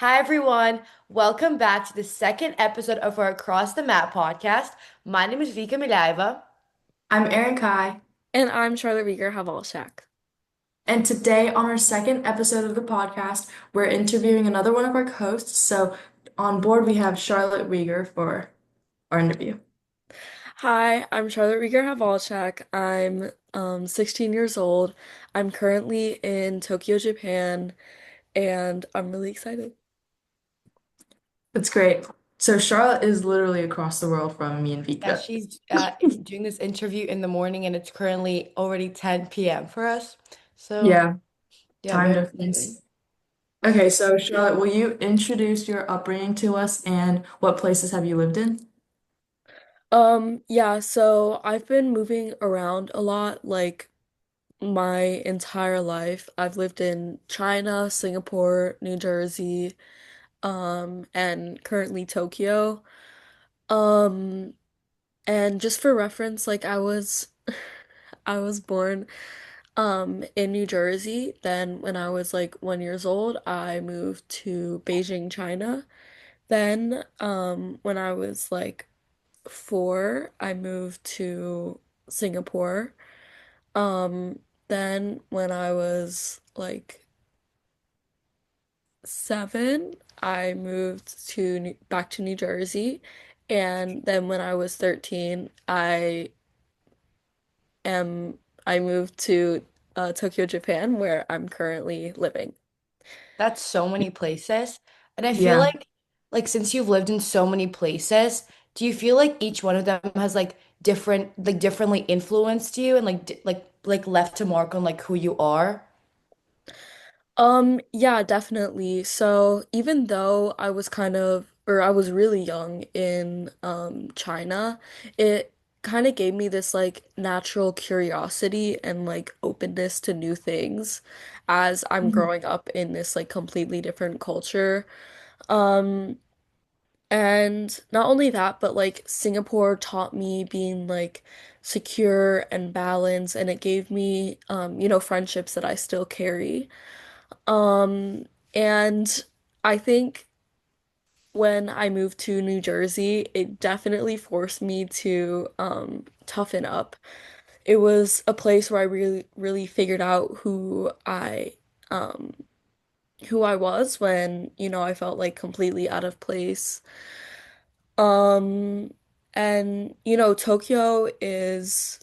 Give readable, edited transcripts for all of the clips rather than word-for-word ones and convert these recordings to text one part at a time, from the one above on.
Hi, everyone. Welcome back to the second episode of our Across the Map podcast. My name is Vika Milaeva. I'm Erin Kai, And I'm Charlotte Rieger Havalchak. and today on our second episode of the podcast, we're interviewing another one of our hosts. So on board we have Charlotte Rieger for our interview. Hi, I'm Charlotte Rieger Havalchak. I'm 16 years old. I'm currently in Tokyo, Japan, and I'm really excited. That's great. So Charlotte is literally across the world from me and Yeah, Vika. she's doing this interview in the morning, and it's currently already 10 p.m. for us. So, Yeah, yeah, time very difference. exciting. Okay, so Charlotte, will you introduce your upbringing to us and what places have you lived in? Yeah, so I've been moving around a lot, like my entire life. I've lived in China, Singapore, New Jersey, and currently Tokyo. Um, And just for reference, like I was born in New Jersey. Then when I was like 1 years old, I moved to Beijing, China. Then when I was like four, I moved to Singapore. Then when I was like seven, I moved back to New Jersey. And then when I was 13, am I moved to Tokyo, Japan, where I'm currently living. That's so many places. And I feel Yeah. like since you've lived in so many places, do you feel like each one of them has differently influenced you and like left a mark on like who you are? Yeah, definitely. So even though I was really young in China, it kind of gave me this like natural curiosity and like openness to new things as I'm Mhm. growing up in this like completely different culture. Um, And not only that, but like Singapore taught me being like secure and balanced, and it gave me, friendships that I still carry. And I think when I moved to New Jersey, it definitely forced me to toughen up. It was a place where I really, really figured out um, who I was when, I felt like completely out of place. Um, and Tokyo is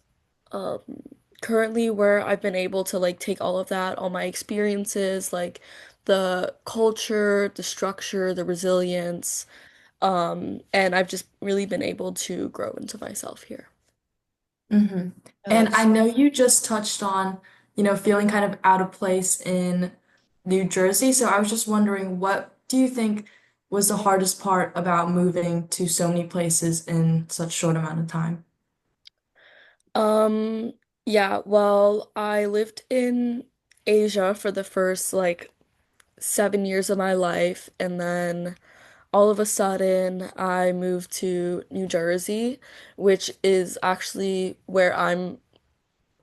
um currently where I've been able to like take all of that, all my experiences, like the culture, the structure, the resilience, and I've just really been able to grow into myself here. hmm No, And I that's know you just touched on, feeling kind of out of place in New Jersey. So I was just wondering, what do you think was the hardest part about moving to so many places in such short amount of time? Um, yeah, well, I lived in Asia for the first like 7 years of my life, and then all of a sudden I moved to New Jersey, which is actually where I'm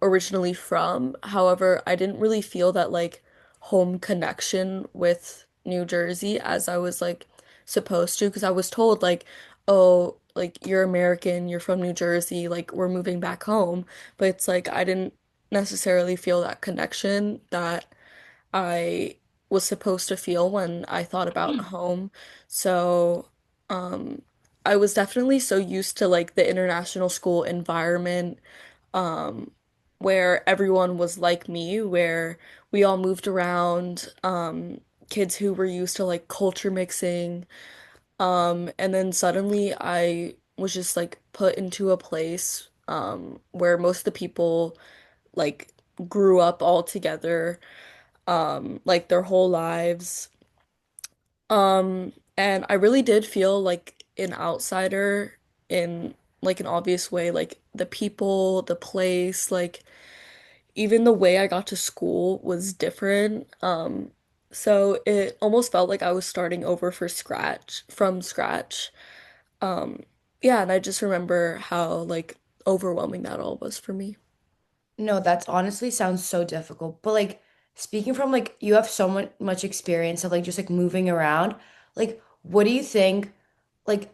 originally from. However, I didn't really feel that like home connection with New Jersey as I was like supposed to, because I was told like, oh, like you're American, you're from New Jersey, like we're moving back home. But it's like I didn't necessarily feel that connection that I was supposed to feel when I thought about home. So, um, I was definitely so used to like the international school environment, um, where everyone was like me, where we all moved around, kids who were used to like culture mixing. And then suddenly I was just like put into a place, where most of the people like grew up all together, like their whole lives. And I really did feel like an outsider in like an obvious way, like the people, the place, like even the way I got to school was different. So it almost felt like I was starting over from scratch. Um, yeah, and I just remember how like overwhelming that all was for me. No, that's honestly sounds so difficult. But like speaking from like you have so much experience of like just like moving around, like what do you think like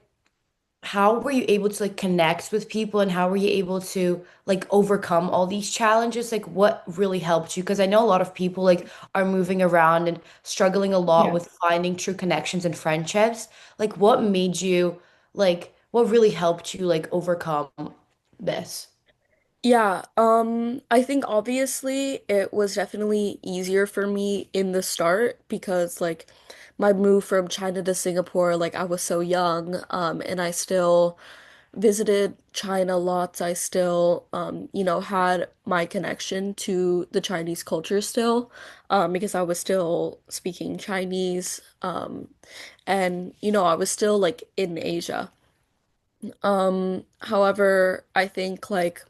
how were you able to like connect with people and how were you able to like overcome all these challenges? Like what really helped you? Because I know a lot of people like are moving around and struggling a lot Yeah. with finding true connections and friendships. Like what made you like what really helped you like overcome this? Yeah, I think obviously it was definitely easier for me in the start because like my move from China to Singapore, like I was so young, and I still visited China lots. I still, had my connection to the Chinese culture still, because I was still speaking Chinese, and I was still like in Asia. However, I think like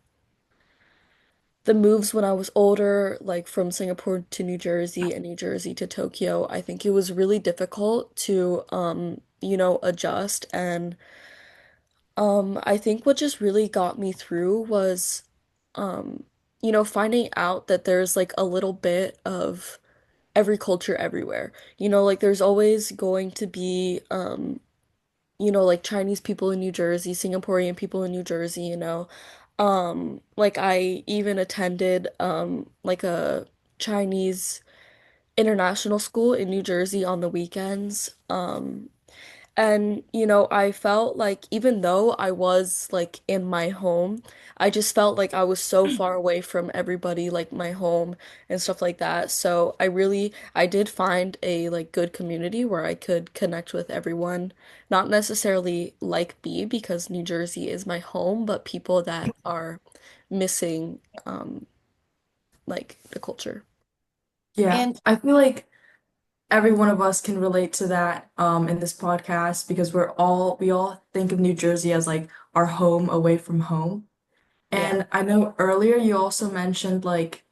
the moves when I was older, like from Singapore to New Jersey and New Jersey to Tokyo, I think it was really difficult to adjust. And I think what just really got me through was um finding out that there's like a little bit of every culture everywhere. Like there's always going to be like Chinese people in New Jersey, Singaporean people in New Jersey, like I even attended like a Chinese international school in New Jersey on the weekends. And I felt like even though I was like in my home, I just felt like I was so far away from everybody, like my home and stuff like that. So I did find a like good community where I could connect with everyone, not necessarily like me because New Jersey is my home, but people that are missing like the culture. Yeah. And I feel like every one of us can relate to that in this podcast because we all think of New Jersey as like our home away from home. yeah. And I know earlier you also mentioned like,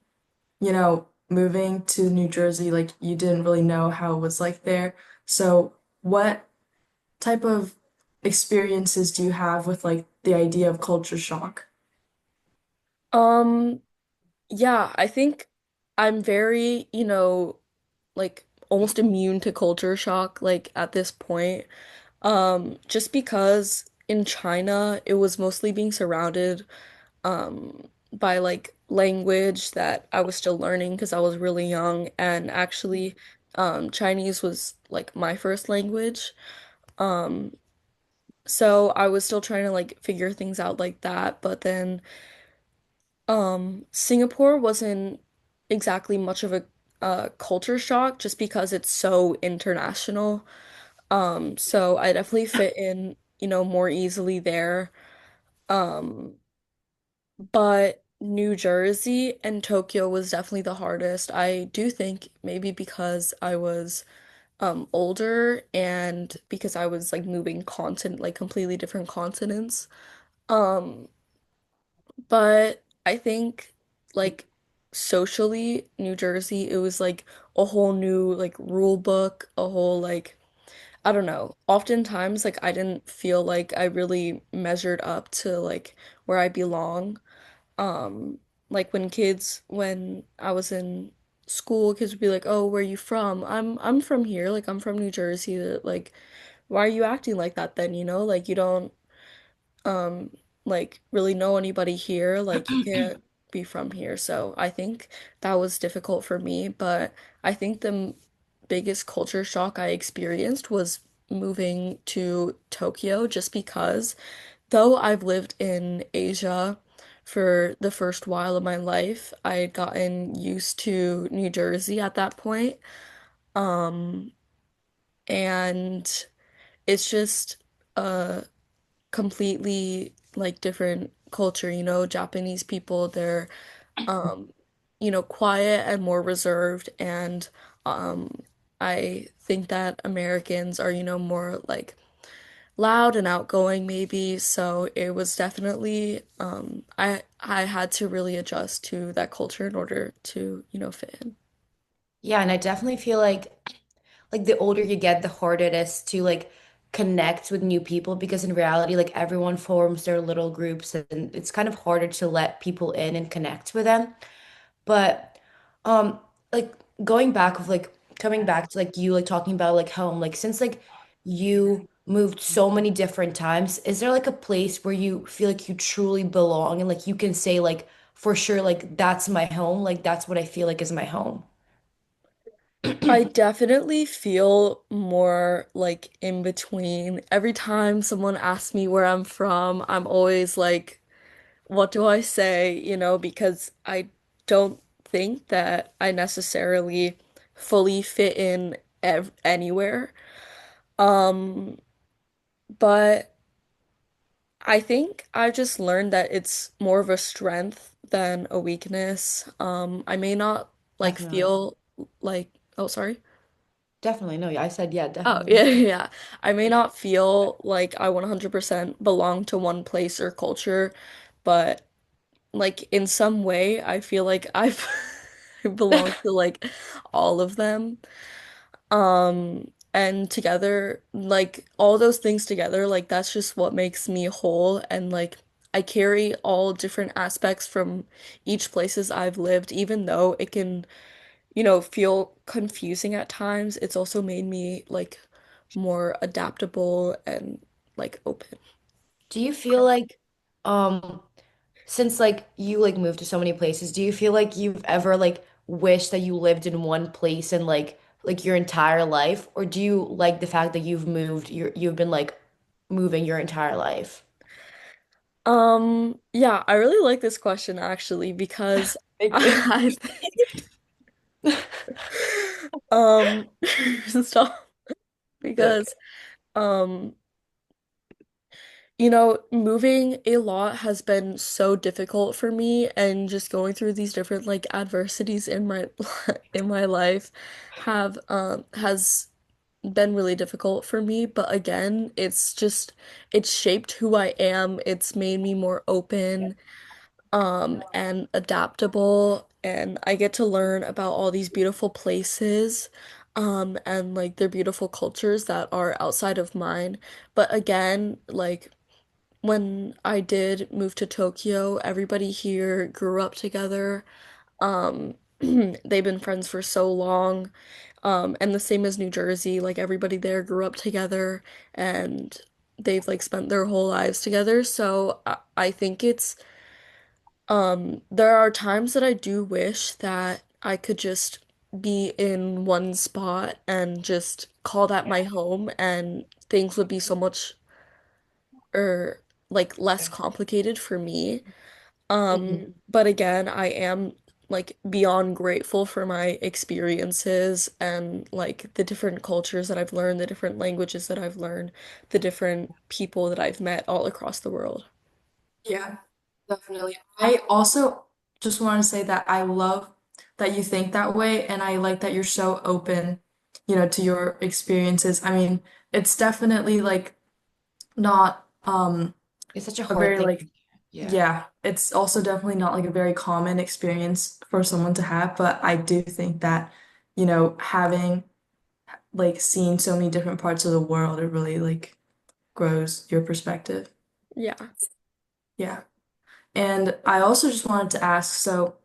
moving to New Jersey, like you didn't really know how it was like there. So what type of experiences do you have with like the idea of culture shock? Um, yeah, I think I'm very, like almost immune to culture shock like at this point. Just because in China it was mostly being surrounded by like language that I was still learning because I was really young and actually Chinese was like my first language. Um so I was still trying to like figure things out like that, but then Singapore wasn't exactly much of a culture shock just because it's so international. So I definitely fit in, more easily there. Um, but New Jersey and Tokyo was definitely the hardest. I do think maybe because I was older and because I was like moving continent like completely different continents. Um, but I think like socially, New Jersey, it was like a whole new like rule book, a whole like I don't know. Oftentimes, like I didn't feel like I really measured up to like where I belong. Um, like when I was in school, kids would be like, "Oh, where are you from?" I'm from here. Like I'm from New Jersey. Like, why are you acting like that then? Like you don't um like really know anybody here. Like you can't be from here. So I think that was difficult for me, but I think the biggest culture shock I experienced was moving to Tokyo just because though I've lived in Asia for the first while of my life, I had gotten used to New Jersey at that point. Um, and it's just a completely like different culture, Japanese people, they're quiet and more reserved and um I think that Americans are, more like loud and outgoing maybe. So it was definitely I had to really adjust to that culture in order to, fit in. Yeah, and I definitely feel like the older you get, the harder it is to like connect with new people because in reality, like everyone forms their little groups and it's kind of harder to let people in and connect with them. But um like going back of like coming back to like you like talking about like home, like since like you moved so many different times, is there like a place where you feel like you truly belong and like you can say like for sure like that's my home, like that's what I feel like is my home? I definitely feel more like in between. Every time someone asks me where I'm from, I'm always like, what do I say? Because I don't think that I necessarily fully fit in anywhere. Um, but I think I just learned that it's more of a strength than a weakness. I may not like Definitely. feel like, oh, sorry. Definitely. No, I said yeah, Oh, definitely. yeah, yeah. I may not feel like I 100% belong to one place or culture, but like in some way, I feel like I've I belong to like all of them. And together, like all those things together, like that's just what makes me whole. And like I carry all different aspects from each places I've lived, even though it can, feel confusing at times. It's also made me like more adaptable and like open. Do you feel like um since like you like moved to so many places, do you feel like you've ever like wished that you lived in one place and like your entire life, or do you like the fact that you've been like moving your entire life? Yeah, I really like this question actually because Thank you. I think um stop because um moving a lot has been so difficult for me and just going through these different like adversities in my in my life have has been really difficult for me, but again, it's shaped who I am. It's made me more open and adaptable, and I get to learn about all these beautiful places and like their beautiful cultures that are outside of mine. But again, like when I did move to Tokyo, everybody here grew up together. They've been friends for so long. And the same as New Jersey, like everybody there grew up together and they've like spent their whole lives together. So I think there are times that I do wish that I could just be in one spot and just call that my home and things would be so much or like less complicated for me. Mhm. But again, I am like beyond grateful for my experiences and like the different cultures that I've learned, the different languages that I've learned, the different people that I've met all across the world. Yeah, definitely. I also just want to say that I love that you think that way, and I like that you're so open, to your experiences. I mean, it's definitely like not It's such a a hard very thing. like Yeah. yeah, it's also definitely not like a very common experience for someone to have, but I do think that, having like seen so many different parts of the world, it really like grows your perspective. Yeah. Yeah. And I also just wanted to ask, so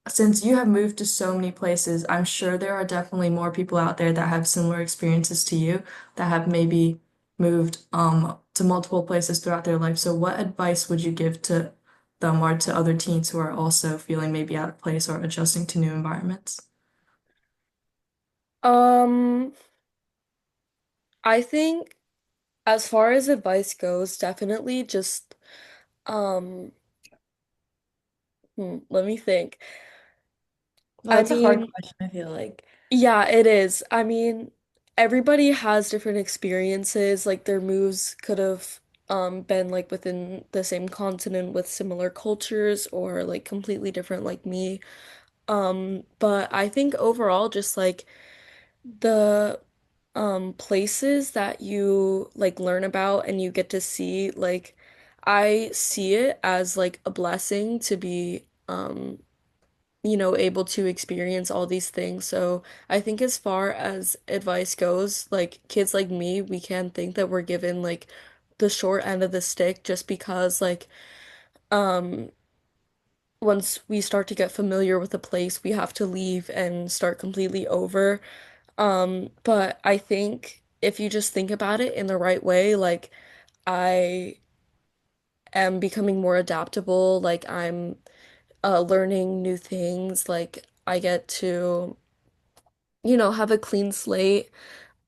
since you have moved to so many places, I'm sure there are definitely more people out there that have similar experiences to you that have maybe moved to multiple places throughout their life. So what advice would you give to them or to other teens who are also feeling maybe out of place or adjusting to new environments? Um, I think as far as advice goes, definitely just um let me think. No, I that's a hard mean, question, I feel like. yeah, it is. I mean, everybody has different experiences. Like their moves could have been like within the same continent with similar cultures or like completely different like me. But I think overall just like the places that you like learn about and you get to see like I see it as like a blessing to be able to experience all these things. So I think as far as advice goes, like kids like me, we can think that we're given like the short end of the stick just because like once we start to get familiar with a place, we have to leave and start completely over. But I think if you just think about it in the right way, like I am becoming more adaptable, like I'm learning new things, like I get to, have a clean slate.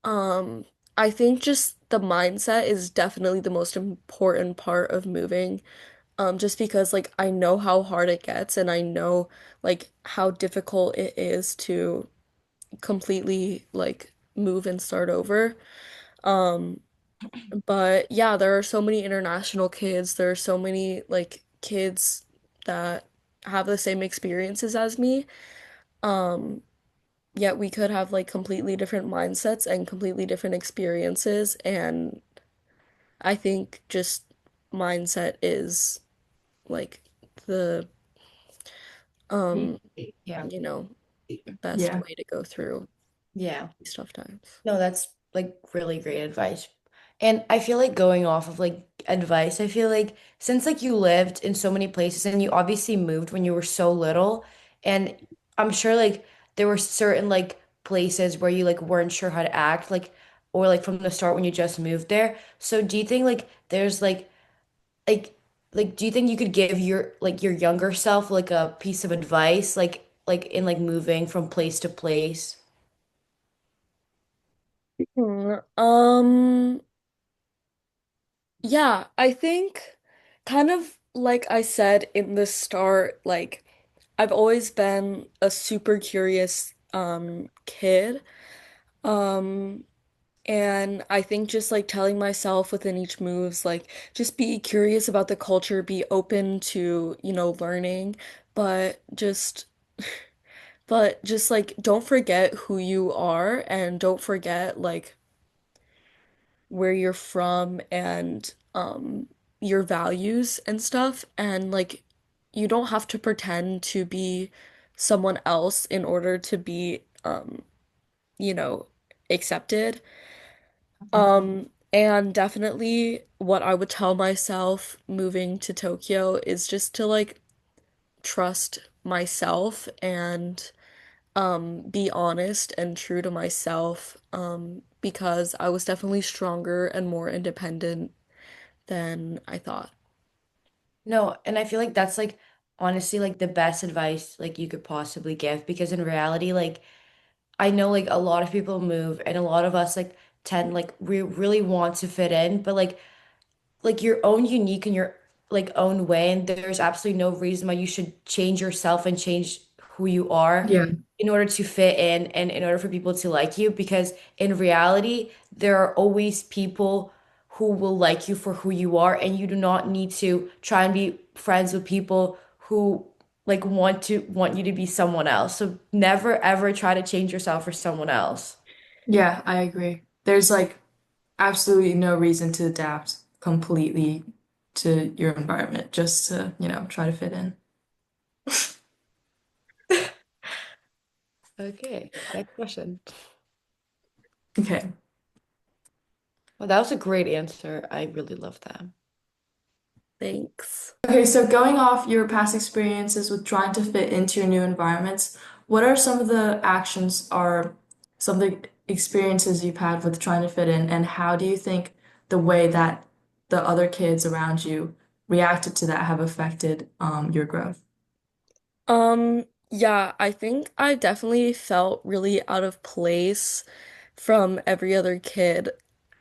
Um, I think just the mindset is definitely the most important part of moving. Just because like I know how hard it gets and I know like how difficult it is to completely like move and start over. Um, but yeah, there are so many international kids. There are so many like kids that have the same experiences as me. Um, Yet we could have like completely different mindsets and completely different experiences. And I think just mindset is like the um, Yeah. you know, best Yeah. way to go through Yeah. these tough times. No, that's like really great advice. And I feel like going off of like advice, I feel like since like you lived in so many places and you obviously moved when you were so little, and I'm sure like there were certain like places where you like weren't sure how to act, like or like from the start when you just moved there. So do you think like there's like do you think you could give your younger self like a piece of advice like in like moving from place to place? Hmm. Yeah, I think kind of like I said in the start, like I've always been a super curious kid. Um and I think just like telling myself within each moves, like just be curious about the culture, be open to, learning, but just like don't forget who you are and don't forget like where you're from and your values and stuff. And like you don't have to pretend to be someone else in order to be you know, accepted. And definitely what I would tell myself moving to Tokyo is just to like trust myself and be honest and true to myself because I was definitely stronger and more independent than I thought. No, and I feel like that's like honestly like the best advice like you could possibly give because in reality like I know like a lot of people move and a lot of us like tend like we really want to fit in but like your own unique and your like own way and there's absolutely no reason why you should change yourself and change who you are Yeah. in order to fit in and in order for people to like you because in reality there are always people who will like you for who you are and you do not need to try and be friends with people who like want you to be someone else. So never ever try to change yourself for someone else. Yeah, I agree. There's like absolutely no reason to adapt completely to your environment just to, try to fit in. Okay, next question. Okay. Well, that was a great answer. I really love that. Thanks. Okay, so going off your past experiences with trying to fit into your new environments, what are some of the actions or some of the experiences you've had with trying to fit in, and how do you think the way that the other kids around you reacted to that have affected your growth? Yeah, I think I definitely felt really out of place from every other kid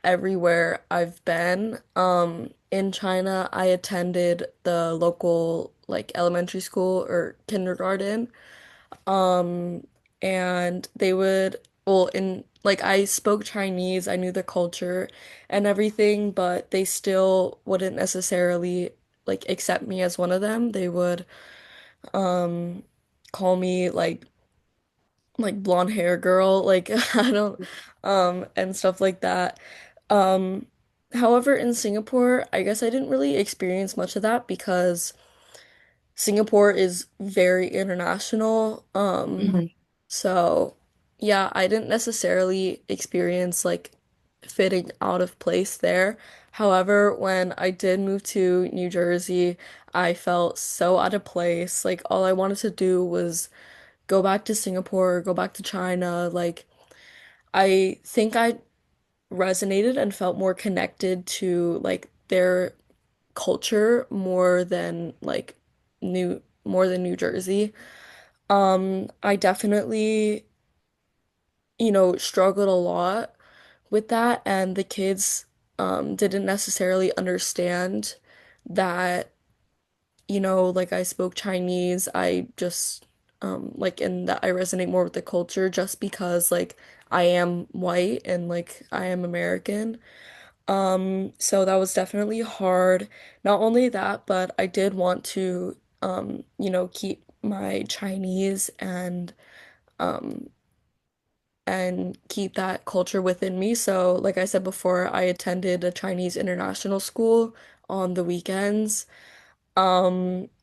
everywhere I've been. In China, I attended the local like elementary school or kindergarten. Um, and they would, well, in like I spoke Chinese, I knew the culture and everything, but they still wouldn't necessarily like accept me as one of them. They would um call me like blonde hair girl, like I don't and stuff like that. Um However, in Singapore, I guess I didn't really experience much of that because Singapore is very international. Mhm. So yeah, I didn't necessarily experience like fitting out of place there. However, when I did move to New Jersey, I felt so out of place. Like all I wanted to do was go back to Singapore, go back to China. Like I think I resonated and felt more connected to like their culture more than New Jersey. I definitely, struggled a lot with that, and the kids didn't necessarily understand that, like I spoke Chinese. I just like and that I resonate more with the culture just because like I am white and like I am American. So that was definitely hard. Not only that, but I did want to keep my Chinese um and keep that culture within me. So, like I said before, I attended a Chinese international school on the weekends.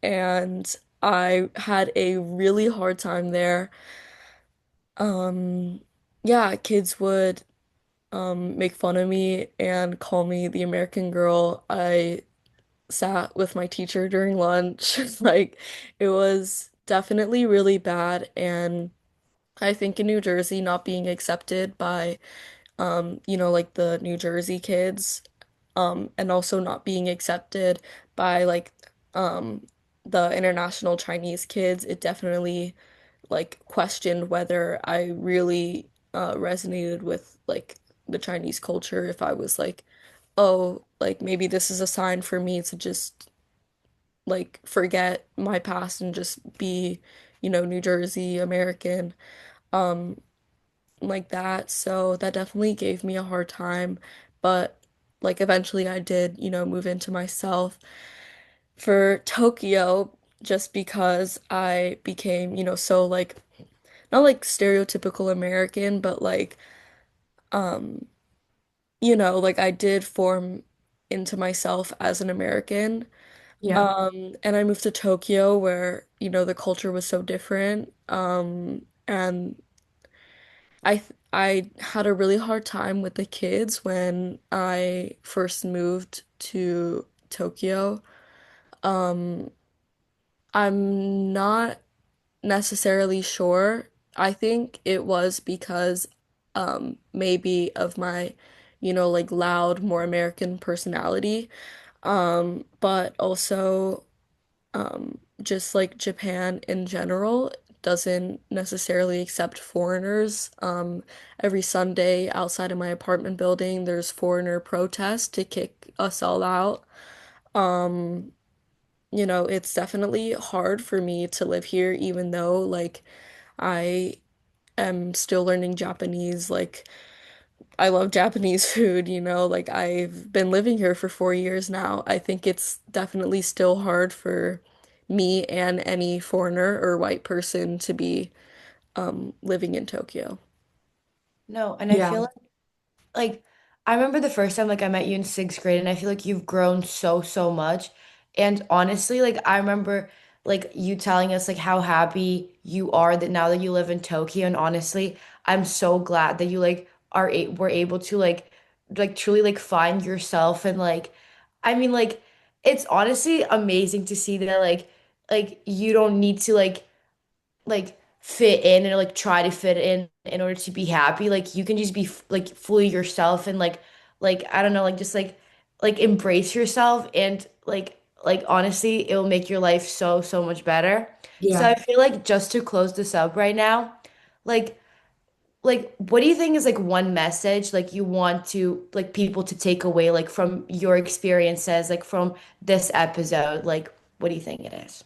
And I had a really hard time there. Um, yeah, kids would make fun of me and call me the American girl. I sat with my teacher during lunch. Like, it was definitely really bad. And I think in New Jersey, not being accepted by like the New Jersey kids, and also not being accepted by like um the international Chinese kids, it definitely like questioned whether I really resonated with like the Chinese culture, if I was like, oh, like maybe this is a sign for me to just like forget my past and just be, New Jersey American. Um, like that. So that definitely gave me a hard time. But like eventually I did, move into myself for Tokyo just because I became, so like not like stereotypical American, but like um, like I did form into myself as an American. Yeah. And I moved to Tokyo where, the culture was so different. And I had a really hard time with the kids when I first moved to Tokyo. Um, I'm not necessarily sure. I think it was because maybe of my, like loud, more American personality. But also just like Japan in general doesn't necessarily accept foreigners. Every Sunday outside of my apartment building, there's foreigner protests to kick us all out. Um, it's definitely hard for me to live here, even though like I am still learning Japanese. Like I love Japanese food, like I've been living here for 4 years now. I think it's definitely still hard for me and any foreigner or white person to be living in Tokyo. No, and I Yeah. feel like I remember the first time like I met you in sixth grade, and I feel like you've grown so so much. And honestly, like I remember like you telling us like how happy you are that now that you live in Tokyo. And honestly, I'm so glad that you like were able to like truly like find yourself. And like I mean like it's honestly amazing to see that like you don't need to like fit in and like try to fit in order to be happy. Like you can just be like fully yourself and like I don't know, like just like embrace yourself. And like honestly, it will make your life so so much better. So Yeah. I feel like just to close this up right now, like what do you think is like one message like you want to like people to take away like from your experiences like from this episode? Like what do you think it is?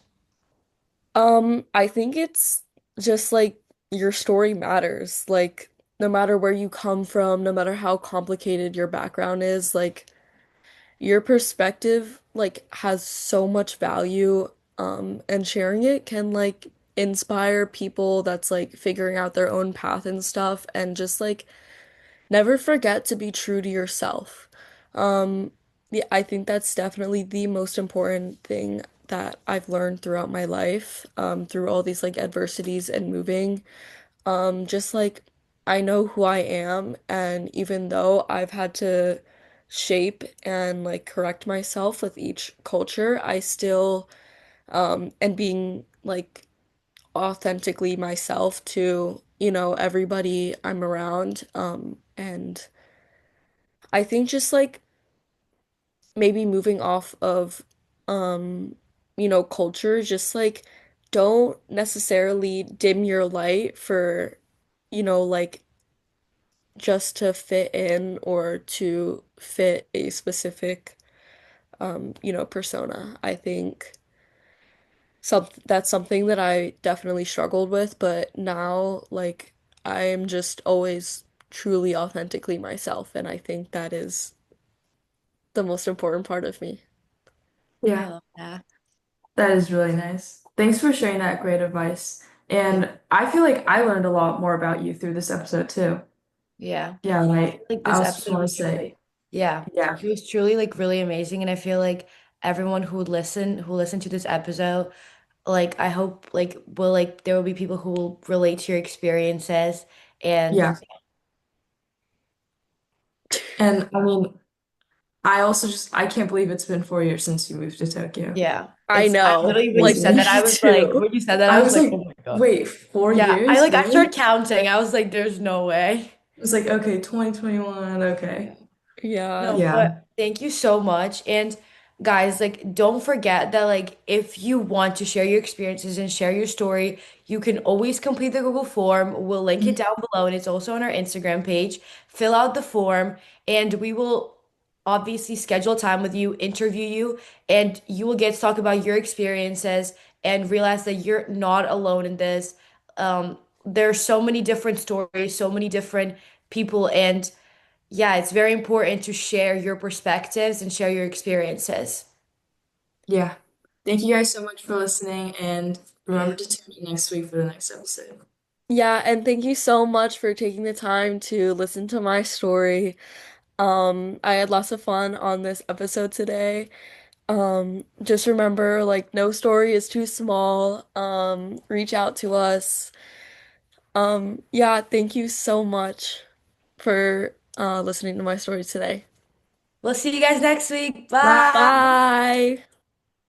I think it's just like your story matters. Like no matter where you come from, no matter how complicated your background is, like your perspective like has so much value, and sharing it can like inspire people that's like figuring out their own path and stuff, and just like never forget to be true to yourself. um yeah, I think that's definitely the most important thing that I've learned throughout my life, through all these like adversities and moving, just like I know who I am, and even though I've had to shape and like correct myself with each culture, I still and being like authentically myself to, everybody I'm around. And I think just like maybe moving off of um, culture, just like don't necessarily dim your light for, like just to fit in or to fit a specific persona. I think that's something that I definitely struggled with, but now like I am just always truly authentically myself, and I think that is the most important part of me. I Yeah, love that. that is really nice. Thanks for sharing that great advice. Yeah. And I feel like I learned a lot more about you through this episode too. Yeah. Yeah, and Like I this also just episode want to was say, truly, yeah, yeah, it was truly like really amazing. And I feel like everyone who listened to this episode, like I hope like will like there will be people who will relate to your experiences. And yeah. And I mean, I also just I can't believe it's been 4 years since you moved to Tokyo. yeah, I it's I know, literally when you like said Crazy. that I me was like too. when you said that I I was was like, oh like, my God. wait, four Yeah, I years, like I started really? counting. I was like, there's no way. It was like, okay, 2021, Yeah. okay. Yeah. No, Yeah, but thank you so much. And guys, like, don't forget that, like, if you want to share your experiences and share your story, you can always complete the Google form. We'll link it Mhm. down below, and it's also on our Instagram page. Fill out the form, and we will obviously schedule time with you, interview you, and you will get to talk about your experiences and realize that you're not alone in this. There are so many different stories, so many different people, and yeah, it's very important to share your perspectives and share your experiences. yeah. Thank you guys so much for listening, and remember Yeah. to tune in next week for the next episode. Yeah, and thank you so much for taking the time to listen to my story. I had lots of fun on this episode today. Just remember, like, no story is too small. Reach out to us. Yeah, thank you so much for listening to my story today. We'll see you guys next week. Bye. Bye. Bye.